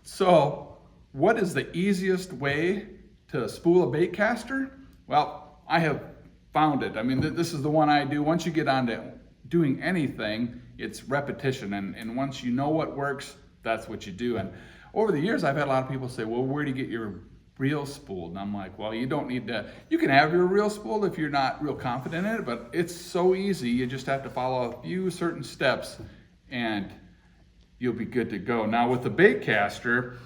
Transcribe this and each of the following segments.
So, what is the easiest way to spool a bait caster? Well, I have found it. I mean, this is the one I do. Once you get onto doing anything, it's repetition. And once you know what works, that's what you do. And over the years, I've had a lot of people say, well, where do you get your reel spooled? And I'm like, well, you don't need to. You can have your reel spooled if you're not real confident in it, but it's so easy. You just have to follow a few certain steps and you'll be good to go. Now with the bait caster,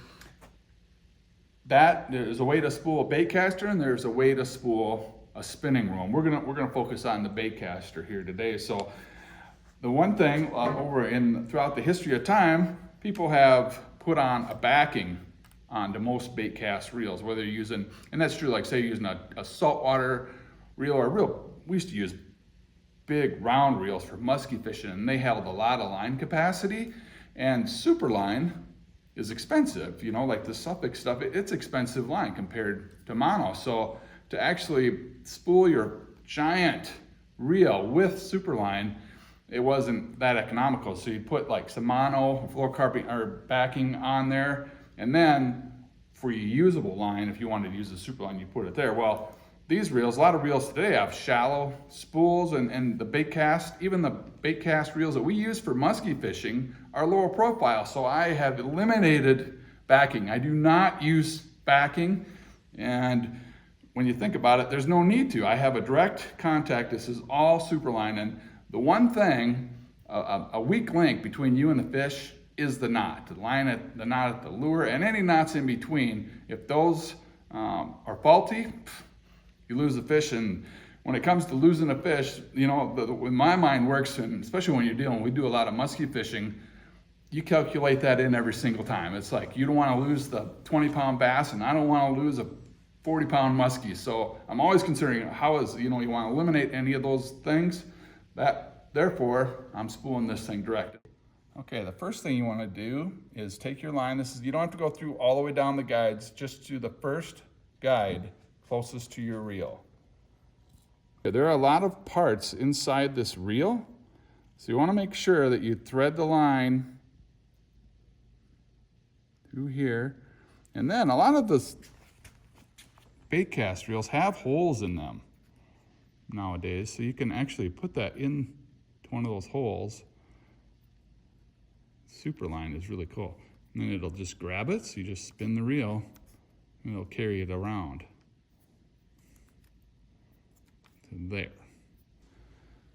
there's a way to spool a bait caster and there's a way to spool a spinning reel. We're gonna focus on the bait caster here today. So the one thing throughout the history of time, people have put on a backing onto most bait cast reels, whether you're using, and that's true, like say you're using a saltwater reel or a reel. We used to use big round reels for musky fishing, and they held a lot of line capacity. And super line is expensive, you know, like the Suffolk stuff, it's expensive line compared to mono. So to actually spool your giant reel with super line, it wasn't that economical. So you put like some mono fluorocarbon or backing on there, and then for your usable line, if you wanted to use the super line, you put it there. Well, these reels, a lot of reels today have shallow spools, and the bait cast, even the bait cast reels that we use for musky fishing are lower profile. So I have eliminated backing. I do not use backing. And when you think about it, there's no need to. I have a direct contact. This is all super line. And the one thing, a weak link between you and the fish is the knot, the knot at the lure, and any knots in between. If those are faulty, you lose the fish. And when it comes to losing a fish, you know, when my mind works, and especially when we do a lot of musky fishing, you calculate that in every single time. It's like, you don't want to lose the 20-pound bass, and I don't want to lose a 40-pound muskie. So I'm always considering you want to eliminate any of those things. Therefore, I'm spooling this thing direct. Okay, the first thing you want to do is take your line. You don't have to go through all the way down the guides, just to the first guide closest to your reel. Okay, there are a lot of parts inside this reel, so you want to make sure that you thread the line through here. And then a lot of the bait cast reels have holes in them nowadays, so you can actually put that in one of those holes. Super line is really cool. And then it'll just grab it, so you just spin the reel and it'll carry it around to there.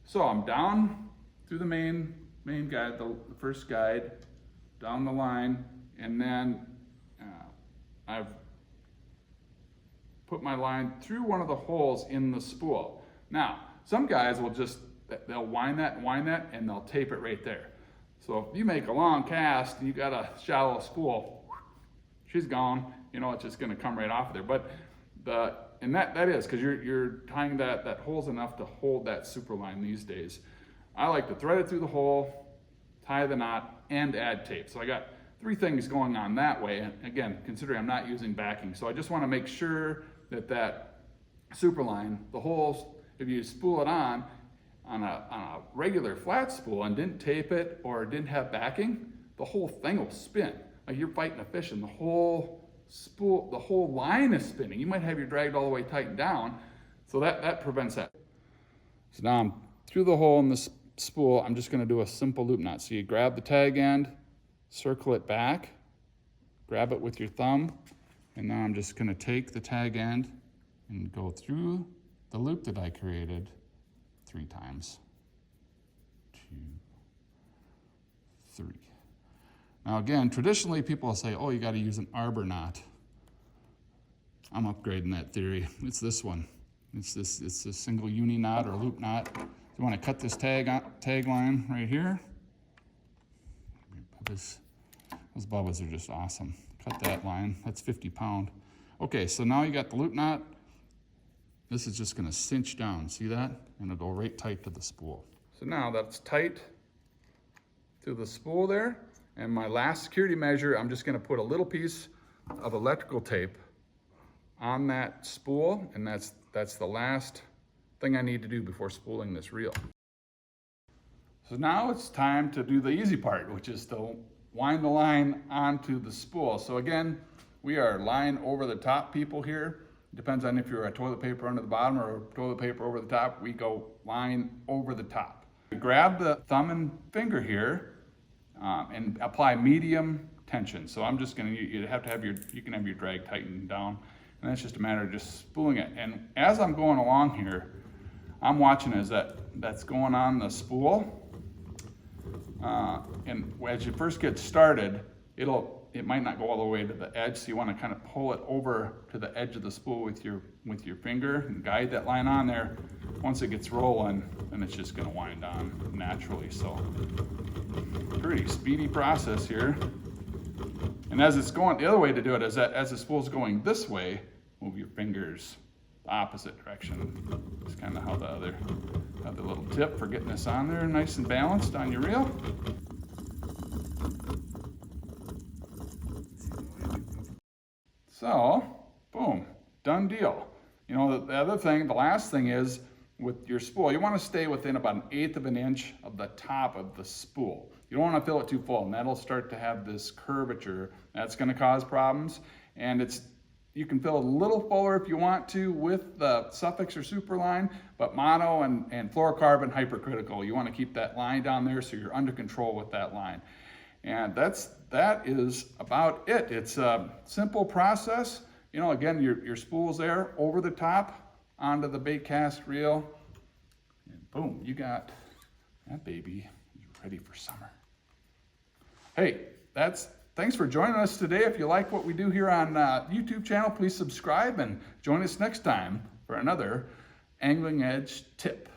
So I'm down through the main guide, the first guide, down the line, and then I've put my line through one of the holes in the spool. Now, some guys they'll wind that, and they'll tape it right there. So if you make a long cast and you got a shallow spool, she's gone. You know, it's just gonna come right off of there. But that is because you're tying that hole's enough to hold that super line these days. I like to thread it through the hole, tie the knot, and add tape. So I got 3 things going on that way. And again, considering I'm not using backing. So I just wanna make sure that super line, the holes, if you spool it on a regular flat spool and didn't tape it or didn't have backing, the whole thing will spin. Like you're fighting a fish and the whole line is spinning. You might have your drag all the way tightened down, so that prevents that. So now I'm through the hole in the spool. I'm just gonna do a simple loop knot. So you grab the tag end, circle it back, grab it with your thumb, and now I'm just gonna take the tag end and go through the loop that I created 3 times. 2, 3. Now again, traditionally people will say, oh, you got to use an arbor knot. I'm upgrading that theory. It's this one. It's a single uni knot or loop knot. You want to cut this tag line right here. Those bubbas are just awesome. Cut that line. That's 50 pound. Okay, so now you got the loop knot. This is just gonna cinch down, see that? And it'll go right tight to the spool. So now that's tight to the spool there. And my last security measure, I'm just gonna put a little piece of electrical tape on that spool, and that's the last thing I need to do before spooling this reel. So now it's time to do the easy part, which is to wind the line onto the spool. So again, we are line over the top people here. Depends on if you're a toilet paper under the bottom or toilet paper over the top. We go line over the top. Grab the thumb and finger here and apply medium tension. So I'm just gonna, you have to have your, you can have your drag tightened down, and that's just a matter of just spooling it. And as I'm going along here, I'm watching as that's going on the spool. And as you first get started, it might not go all the way to the edge, so you want to kind of pull it over to the edge of the spool with your finger and guide that line on there. Once it gets rolling, then it's just going to wind on naturally. So pretty speedy process here. And as it's going, the other way to do it is that as the spool's going this way, move your fingers the opposite direction. It's kind of how the other little tip for getting this on there nice and balanced on your reel. So, boom, done deal. You know, the other thing, the last thing is with your spool, you want to stay within about 1/8 of an inch of the top of the spool. You don't want to fill it too full, and that'll start to have this curvature. That's going to cause problems. And you can fill a little fuller if you want to with the suffix or super line, but mono and fluorocarbon hypercritical. You want to keep that line down there so you're under control with that line. And that is about it. It's a simple process. You know, again, your spool's there over the top onto the Baitcast reel, and boom, you got that baby ready for summer. Hey, thanks for joining us today. If you like what we do here on YouTube channel, please subscribe and join us next time for another Angling Edge tip.